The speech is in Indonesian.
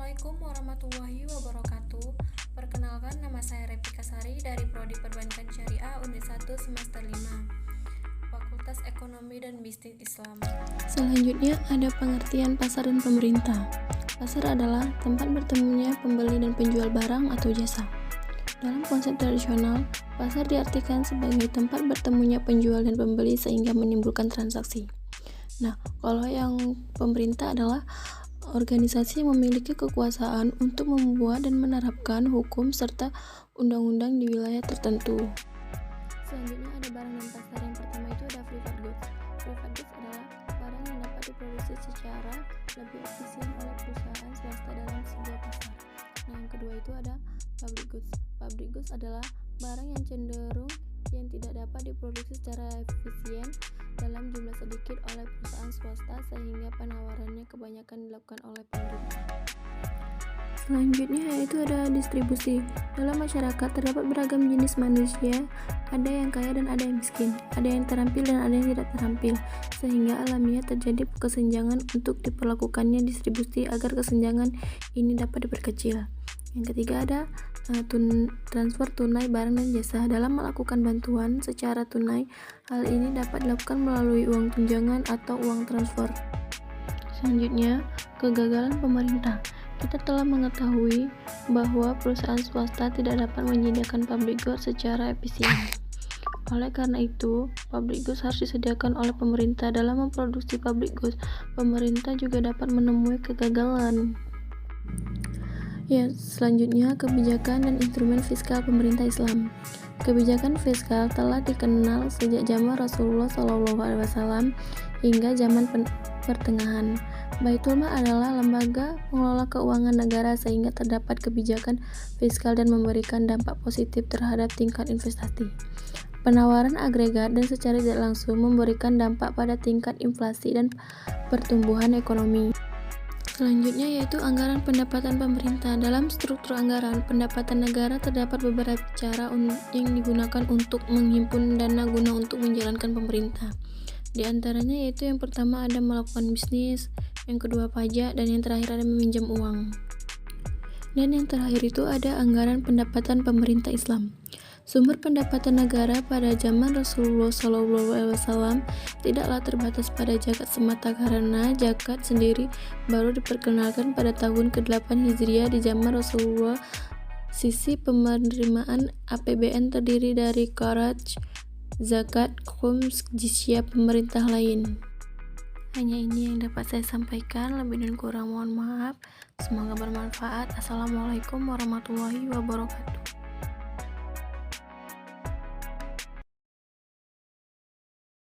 Assalamualaikum warahmatullahi wabarakatuh. Perkenalkan, nama saya Repika Sari dari Prodi Perbankan Syariah Unit 1 Semester 5, Fakultas Ekonomi dan Bisnis Islam. Selanjutnya ada pengertian pasar dan pemerintah. Pasar adalah tempat bertemunya pembeli dan penjual barang atau jasa. Dalam konsep tradisional, pasar diartikan sebagai tempat bertemunya penjual dan pembeli sehingga menimbulkan transaksi. Nah, kalau yang pemerintah adalah organisasi yang memiliki kekuasaan untuk membuat dan menerapkan hukum serta undang-undang di wilayah tertentu. Selanjutnya ada barang dan pasar. Yang pertama itu ada private goods. Private goods adalah barang yang dapat diproduksi secara lebih efisien oleh perusahaan swasta dalam sebuah pasar. Nah, yang kedua itu ada public goods. Public goods adalah barang yang cenderung yang tidak dapat diproduksi secara efisien dalam jumlah sedikit oleh perusahaan swasta sehingga penawarannya kebanyakan dilakukan oleh pemerintah. Selanjutnya yaitu ada distribusi. Dalam masyarakat terdapat beragam jenis manusia, ada yang kaya dan ada yang miskin, ada yang terampil dan ada yang tidak terampil, sehingga alamiah terjadi kesenjangan untuk diperlakukannya distribusi agar kesenjangan ini dapat diperkecil. Yang ketiga ada transfer tunai barang dan jasa. Dalam melakukan bantuan secara tunai, hal ini dapat dilakukan melalui uang tunjangan atau uang transfer. Selanjutnya, kegagalan pemerintah. Kita telah mengetahui bahwa perusahaan swasta tidak dapat menyediakan public goods secara efisien. Oleh karena itu, public goods harus disediakan oleh pemerintah. Dalam memproduksi public goods, pemerintah juga dapat menemui kegagalan. Ya, selanjutnya kebijakan dan instrumen fiskal pemerintah Islam. Kebijakan fiskal telah dikenal sejak zaman Rasulullah SAW hingga zaman pertengahan. Baitul Mal adalah lembaga pengelola keuangan negara sehingga terdapat kebijakan fiskal dan memberikan dampak positif terhadap tingkat investasi. Penawaran agregat dan secara tidak langsung memberikan dampak pada tingkat inflasi dan pertumbuhan ekonomi. Selanjutnya yaitu anggaran pendapatan pemerintah. Dalam struktur anggaran pendapatan negara terdapat beberapa cara yang digunakan untuk menghimpun dana guna untuk menjalankan pemerintah. Di antaranya yaitu yang pertama ada melakukan bisnis, yang kedua pajak, dan yang terakhir ada meminjam uang. Dan yang terakhir itu ada anggaran pendapatan pemerintah Islam. Sumber pendapatan negara pada zaman Rasulullah SAW tidaklah terbatas pada zakat semata karena zakat sendiri baru diperkenalkan pada tahun ke-8 Hijriah di zaman Rasulullah. Sisi penerimaan APBN terdiri dari kharaj, zakat, khums, jizyah pemerintah lain. Hanya ini yang dapat saya sampaikan, lebih dan kurang mohon maaf. Semoga bermanfaat. Assalamualaikum warahmatullahi wabarakatuh.